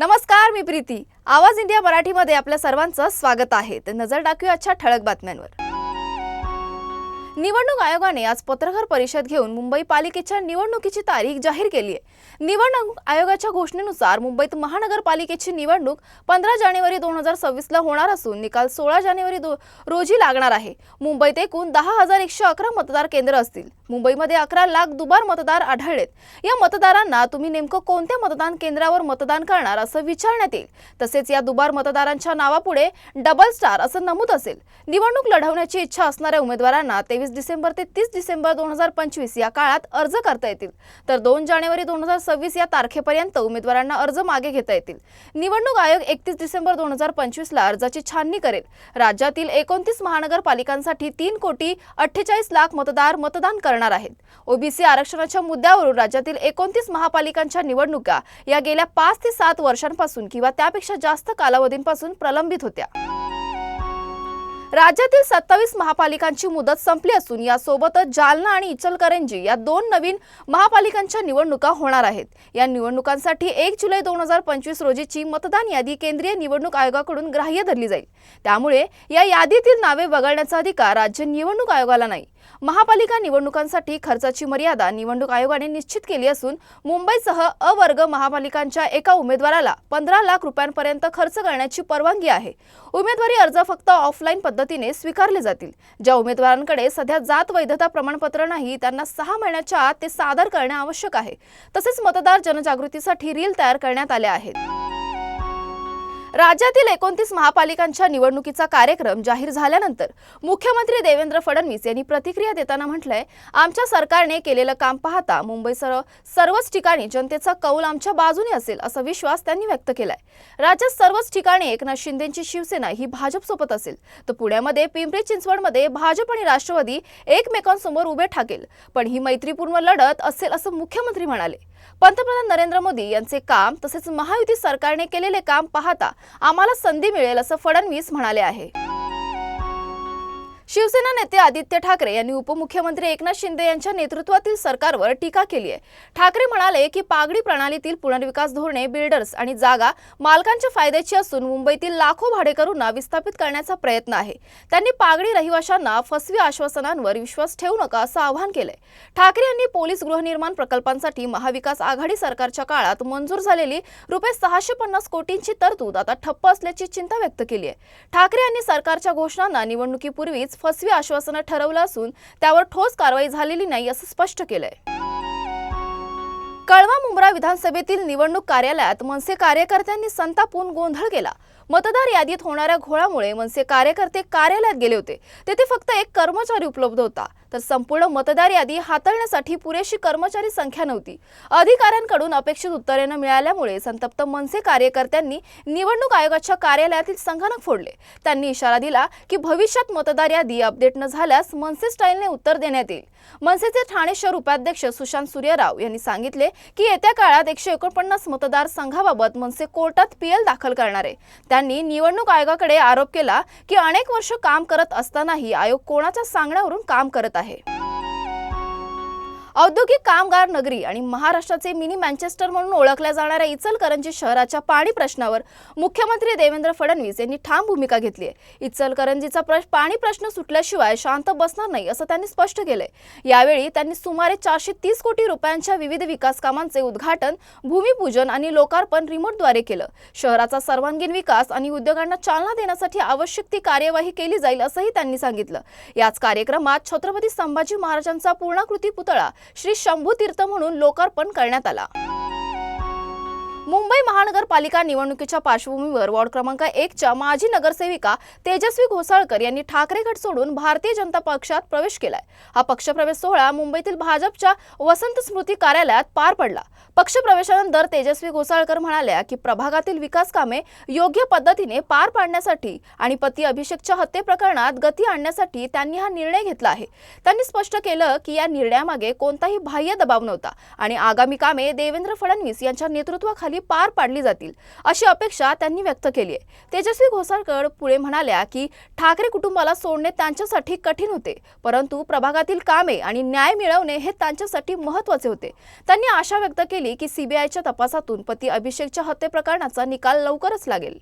नमस्कार, मी प्रीती. आवाज इंडिया मराठीमध्ये आपल्या सर्वांचं स्वागत आहे. तर नजर टाकूया आजच्या ठळक बातम्यांवर. निवडणूक आयोगाने आज पत्रकार परिषद घेऊन मुंबई पालिकेच्या निवडणुकीची तारीख जाहीर केली आहे. निवडणूक आयोगाच्या घोषणेनुसार मुंबईत महानगरपालिकेची निवडणूक 15 जानेवारी 2026 ला होणार असून निकाल 16 जानेवारी रोजी लागणार आहे. मुंबईत एकूण 10,111 मतदार केंद्र असतील. मुंबईमध्ये 11 लाख दुबार मतदार आढळलेत. या मतदारांना तुम्ही नेमकं कोणत्या मतदान केंद्रावर मतदान करणार असं विचारण्यात येईल. तसेच या दुबार मतदारांच्या नावापुढे डबल स्टार असं नमूद असेल. निवडणूक लढवण्याची इच्छा असणाऱ्या उमेदवारांना 23 डिसेंबर ते 30 डिसेंबर 2025 या काळात अर्ज करता येतील. तर 2 जानेवारी 2026 या तारखेपर्यंत उमेदवारांना अर्ज मागे घेता येतील. निवडणूक आयोग 31 डिसेंबर 2025 ला अर्जाची छाननी करेल. राज्यातील 29 महानगरपालिकांसाठी 3,48,00,000 मतदार मतदान करणार आहेत. ओबीसी आरक्षणाच्या मुद्द्यावरून राज्यातील 29 महापालिकांच्या निवडणुका या गेल्या 5 ते 7 वर्षांपासून किंवा त्यापेक्षा जास्त कालावधीपासून प्रलंबित होत्या. राज्यातील 27 महापालिकांची मुदत संपली असून यासोबतच जालना आणि इचलकरंजी या 2 नवीन महापालिकांच्या निवडणुका होणार आहेत. या निवडणुकांसाठी 1 जुलै 2025 रोजीची मतदान यादी केंद्रीय निवडणूक आयोगाकडून ग्राह्य धरली जाईल. त्यामुळे या यादीतील नावे वगळण्याचा अधिकार राज्य निवडणूक आयोगाला नाही. महापालिका निवडणुकांसाठी खर्चाची मर्यादा निवडणूक आयोगाने निश्चित केली असून मुंबईसह अ वर्ग महापालिकांच्या एका उमेदवाराला 15 लाख रुपयांपर्यंत खर्च करण्याची परवानगी आहे. उमेदवारी अर्ज फक्त ऑफलाईन पद्धतीने स्वीकारले जातील. ज्या उमेदवारांकडे सध्या जात वैधता प्रमाणपत्र नाही त्यांना 6 महिन्याच्या आत ते सादर करणे आवश्यक आहे. तसेच मतदार जनजागृतीसाठी रील तयार करण्यात आल्या आहेत. राज्यातील 29 महापालिकांच्या निवडणुकीचा कार्यक्रम जाहीर झाल्यानंतर मुख्यमंत्री देवेंद्र फडणवीस यांनी प्रतिक्रिया देताना म्हटलंय, आमच्या सरकारने केलेलं काम पाहता मुंबईसह सर्वच ठिकाणी जनतेचा कौल आमच्या बाजूने असेल असा विश्वास त्यांनी व्यक्त केलाय. राज्यात सर्वच ठिकाणी एकनाथ शिंदेंची शिवसेना ही भाजपसोबत असेल तर पुण्यामध्ये पिंपरी चिंचवडमध्ये भाजप आणि राष्ट्रवादी एकमेकांसमोर उभे ठाकेल. पण ही मैत्रीपूर्ण लढत असेल असं मुख्यमंत्री म्हणाले. पंतप्रधान नरेंद्र मोदी यांचे काम तसेच महायुती सरकारने केलेले काम पाहता आम्हाला संधी मिळेल असं फडणवीस म्हणाले आहे. शिवसेना नेते आदित्य ठाकरे यांनी उपमुख्यमंत्री एकनाथ शिंदे यांच्या नेतृत्वातील सरकारवर टीका केली आहे. ठाकरे म्हणाले की पागडी प्रणालीतील पुनर्विकास धोरणे बिल्डर्स आणि जागा मालकांच्या फायद्याची असून मुंबईतील लाखो भाडेकरूंना विस्थापित करण्याचा प्रयत्न आहे. त्यांनी पागडी रहिवाशांना फसवी आश्वासनांवर विश्वास ठेवू नका असं आवाहन केलंय. ठाकरे यांनी पोलीस गृहनिर्माण प्रकल्पांसाठी महाविकास आघाडी सरकारच्या काळात मंजूर झालेली ₹650 कोटींची तरतूद आता ठप्प असल्याची चिंता व्यक्त केली आहे. ठाकरे यांनी सरकारच्या घोषणांना निवडणुकीपूर्वीच फसवी आश्वासनं ठरवलं असून त्यावर ठोस कारवाई झालेली नाही असं स्पष्ट केलंय. कळवा मुंब्रा विधानसभेतील निवडणूक कार्यालयात मनसे कार्यकर्त्यांनी संतापून गोंधळ केला. मतदार यादीत होणाऱ्या घोळामुळे मनसे कार्यकर्ते कार्यालयात गेले होते. तेथे फक्त एक कर्मचारी उपलब्ध होता तर संपूर्ण मतदार यादी हाताळण्यासाठी पुरेशी कर्मचारी संख्या नव्हती. अधिकाऱ्यांकडून अपेक्षित उत्तरे न मिळाल्यामुळे संतप्त मनसे कार्यकर्त्यांनी निवडणूक आयोगाच्या कार्यालयातील संगणक फोडले. त्यांनी इशारा दिला की भविष्यात मतदार यादी अपडेट न झाल्यास मनसे स्टाईलने उत्तर देण्यात येईल. मनसेचे ठाणे शहर उपाध्यक्ष सुशांत सूर्यराव यांनी सांगितले की येत्या काळात 149 मतदार संघाबाबत मनसे कोर्टात पीएल दाखल करणार आहे. त्यांनी निवडणूक आयोगाकडे आरोप केला की अनेक वर्ष काम करत असतानाही आयोग कोणाच्या सांगण्यावरून काम करत आहे. औद्योगिक कामगार नगरी आणि महाराष्ट्राचे मिनी मँचेस्टर म्हणून ओळखल्या जाणाऱ्या इचलकरंजी शहराच्या पाणी प्रश्नावर मुख्यमंत्री देवेंद्र फडणवीस यांनी ठाम भूमिका घेतली आहे. इचलकरंजीचा पाणी प्रश्न सुटल्याशिवाय शांत बसणार नाही असं त्यांनी स्पष्ट केलंय. यावेळी त्यांनी सुमारे 430 कोटी रुपयांच्या विविध विकास कामांचे उद्घाटन, भूमिपूजन आणि लोकार्पण रिमोटद्वारे केलं. शहराचा सर्वांगीण विकास आणि उद्योगांना चालना देण्यासाठी आवश्यक ती कार्यवाही केली जाईल असंही त्यांनी सांगितलं. याच कार्यक्रमात छत्रपती संभाजी महाराजांचा पूर्णाकृती पुतळा श्री शंभू तीर्थ म्हणून लोकार्पण करण्यात आला. मुंबई महानगरपालिका निवडणुकीच्या पार्श्वभूमीवर वॉर्ड क्रमांक 1 च्या माजी नगरसेविका तेजस्वी घोसाळकर यांनी ठाकरे गट सोडून भारतीय जनता पक्षात प्रवेश केलाय. हा पक्षप्रवेश सोहळा मुंबईतील भाजपच्या वसंत स्मृती कार्यालयात पार पडला. पक्षप्रवेशानंतर तेजस्वी घोसाळकर म्हणाल्या की प्रभागातील विकास कामे योग्य पद्धतीने पार पाडण्यासाठी आणि पती अभिषेकच्या हत्ये प्रकरणात गती आणण्यासाठी त्यांनी हा निर्णय घेतला आहे. त्यांनी स्पष्ट केलं की या निर्णयामागे कोणताही बाह्य दबाव नव्हता आणि आगामी कामे देवेंद्र फडणवीस यांच्या नेतृत्वाखाली पार पाडली जातील अशी अपेक्षा त्यांनी व्यक्त केली आहे। तेजस्वी घोसाळकर पुढे म्हणाल्या की ठाकरे कुटुंबाला सोडणे त्यांच्यासाठी कठीण होते, परंतु प्रभागातील कामे आणि न्याय मिळवणे हे त्यांच्यासाठी महत्त्वाचे होते। त्यांनी आशा व्यक्त केली की सीबीआयच्या तपासातून पती अभिषेकच्या हत्ये प्रकरणाचा निकाल लवकरच लागेल।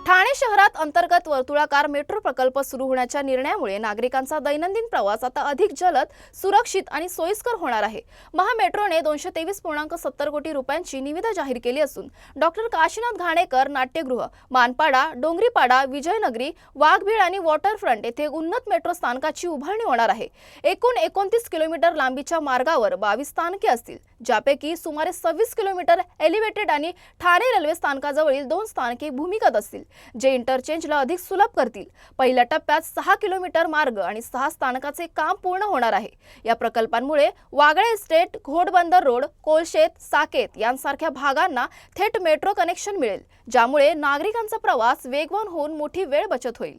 ठाणे शहरात अंतर्गत वर्तुळाकार मेट्रो प्रकल्प सुरू होण्याच्या निर्णयामुळे नागरिकांचा दैनंदिन प्रवास आता अधिक जलद, सुरक्षित आणि सोयीस्कर होणार आहे। महामेट्रोने 223.70 कोटी रुपयांची निविदा जाहीर केली असून डॉक्टर काशीनाथ घाणेकर नाट्यगृह, मानपाडा, डोंगरीपाडा, विजयनगरी, वाघबीळ आणि वॉटरफ्रंट येथे उन्नत मेट्रो स्थानकाची उभारणी होणार आहे। एकूण 29 किलोमीटर लांबीच्या मार्गावर 22 स्थानके असतील, ज्यापैकी सुमारे 26 किलोमीटर एलिव्हेटेड आणि ठाणे रेल्वे स्थानकाजवळील 2 स्थानके भूमिगत असतील, जे इंटरचेंजला अधिक सुलभ करतील। पहिल्या टप्प्यात 6 किलोमीटर मार्ग आणि 6 स्थानकाचे काम पूर्ण होणार आहे। या प्रकल्पांमुळे वागळे इस्टेट, घोडबंदर रोड, कोलशेत, साकेत यांसारख्या भागांना थेट मेट्रो कनेक्शन मिळेल, ज्यामुळे नागरिकांचा प्रवास वेगवान होऊन मोठी वेळ बचत होईल।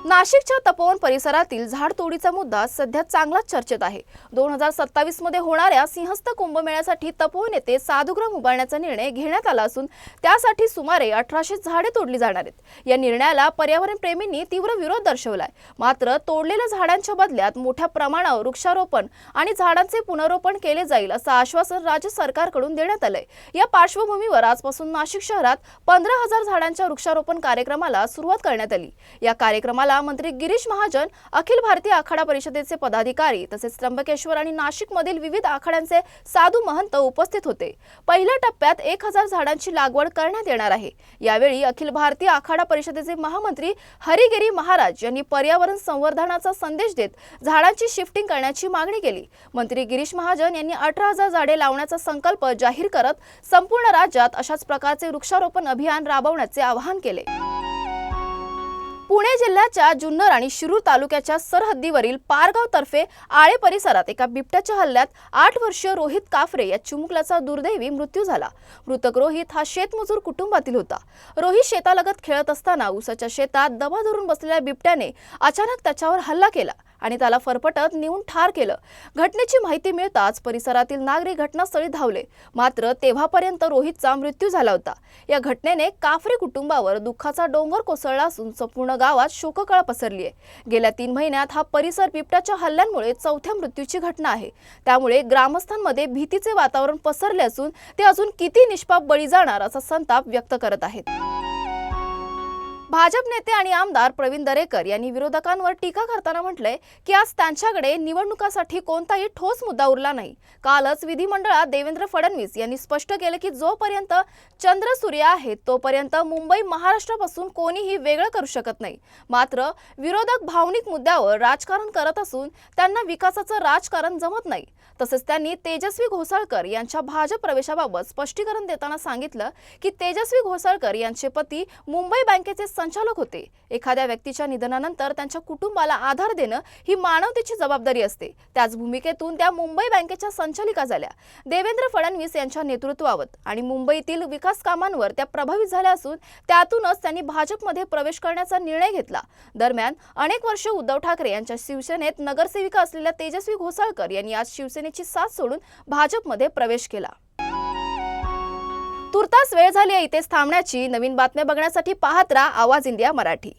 नाशिकच्या तपोवन परिसरातील झाडतोडीचा मुद्दा सध्या चांगलाच चर्चेत आहे। 2027 मध्ये होणाऱ्या सिंहस्थ कुंभमेळ्यासाठी तपोवन येथे साधुग्राम उभारण्याचा निर्णय घेण्यात आला असून त्यासाठी सुमारे 1800 झाडे तोडली जाणार आहेत। या निर्णयाला पर्यावरण प्रेमींनी तीव्र विरोध दर्शवलाय। मात्र तोडलेल्या झाडांच्या बदल्यात मोठ्या प्रमाणावर वृक्षारोपण आणि झाडांचे पुनरोपण केले जाईल असं आश्वासन राज्य सरकारकडून देण्यात आलंय। या पार्श्वभूमीवर आजपासून नाशिक शहरात 15,000 झाडांच्या वृक्षारोपण कार्यक्रमाला सुरुवात करण्यात आली। या कार्यक्रमाला मंत्री गिरीश महाजन, अखिल भारतीय आखाडा परिषदेचे पदाधिकारी तसेच त्र्यंबकेश्वर आणि नाशिक मधील विविध आखाड्यांचे साधू महंत उपस्थित होते। पहिल्या टप्प्यात 1000 झाडांची लागवड करण्यात येणार आहे। यावेळी अखिल भारतीय आखाडा परिषदेचे महामंत्री हरिगिरी महाराज यांनी पर्यावरण संवर्धनाचा संदेश देत झाडांची शिफ्टिंग करण्याची मागणी केली। मंत्री गिरीश महाजन यांनी 18,000 झाडे लावण्याचा संकल्प जाहीर करत संपूर्ण राज्यात अशाच प्रकारचे वृक्षारोपण अभियान राबवण्याचे आवाहन केले। पुणे जिल्ह्याच्या जुन्नर आणि शिरूर तालुक्याच्या सरहद्दीवरील पारगाव तर्फे आळे परिसरात एका बिबट्याच्या हल्ल्यात 8 वर्षीय रोहित काफरे या चिमुकल्याचा दुर्दैवी मृत्यू झाला। मृतक रोहित हा शेतमजूर कुटुंबातील होता। रोहित शेतालगत खेळत असताना ऊसाच्या शेतात दबा धरून बसलेल्या बिबट्याने अचानक त्याच्यावर हल्ला केला आणि त्याला फरफटत नेऊन ठार केलं। घटनेची माहिती मिळताच परिसरातील नागरिक घटनास्थळी धावले, मात्र तेव्हापर्यंत रोहितचा मृत्यू झाला होता। या घटनेने काफरे कुटुंबावर दुःखाचा डोंगर कोसळला असून संपूर्ण गावात शोककळा पसरली आहे। गेल्या 3 महिन्यात हा परिसर बिबट्याच्या हल्ल्यांमुळे 4थ्या मृत्यूची घटना आहे। त्यामुळे ग्रामस्थांमध्ये भीतीचे वातावरण पसरले असून ते अजून किती निष्पाप बळी जाणार असा संताप व्यक्त करत आहेत। भाजप नेते आणि आमदार प्रवीण दरेकर यांनी विरोधकांवर टीका करताना म्हटलंय की आज त्यांच्याकडे निवडणुकासाठी कोणताही ठोस मुद्दा उरला नाही। कालच विधिमंडळात देवेंद्र फडणवीस यांनी स्पष्ट केले की जोपर्यंत चंद्र सूर्य आहे तोपर्यंत मुंबई महाराष्ट्रापासून कोणीही वेगळं करू शकत नाही। मात्र विरोधक भावनिक मुद्द्यावर राजकारण करत असून त्यांना विकासाचं राजकारण जमत नाही। तसेच त्यांनी तेजस्वी घोसाळकर यांच्या भाजप प्रवेशाबाबत स्पष्टीकरण देताना सांगितलं की तेजस्वी घोसाळकर यांचे पती मुंबई बँकेचे संचालक होते। एखाद्या व्यक्तीच्या निधनानंतर त्यांच्या कुटुंबाला आधार देणं ही मानवतेची जबाबदारी असते। त्याच भूमिकेतून त्या मुंबई बँकेच्या संचालिका झाल्या। देवेंद्र फडणवीस यांच्या नेतृत्वावर आणि मुंबईतील विकास कामांवर त्या प्रभावित झाल्या असून त्यातूनच त्यांनी भाजपमध्ये प्रवेश करण्याचा निर्णय घेतला। दरम्यान अनेक वर्ष उद्धव ठाकरे यांच्या शिवसेनेत नगरसेविका असलेल्या तेजस्वी घोसाळकर यांनी आज शिवसेनेची साथ सोडून भाजपमध्ये प्रवेश केला। तुर्तास वेळ झाली आहे इथेच थांबण्याची। नवीन बातम्या बघण्यासाठी पाहत राहा आवाज इंडिया मराठी।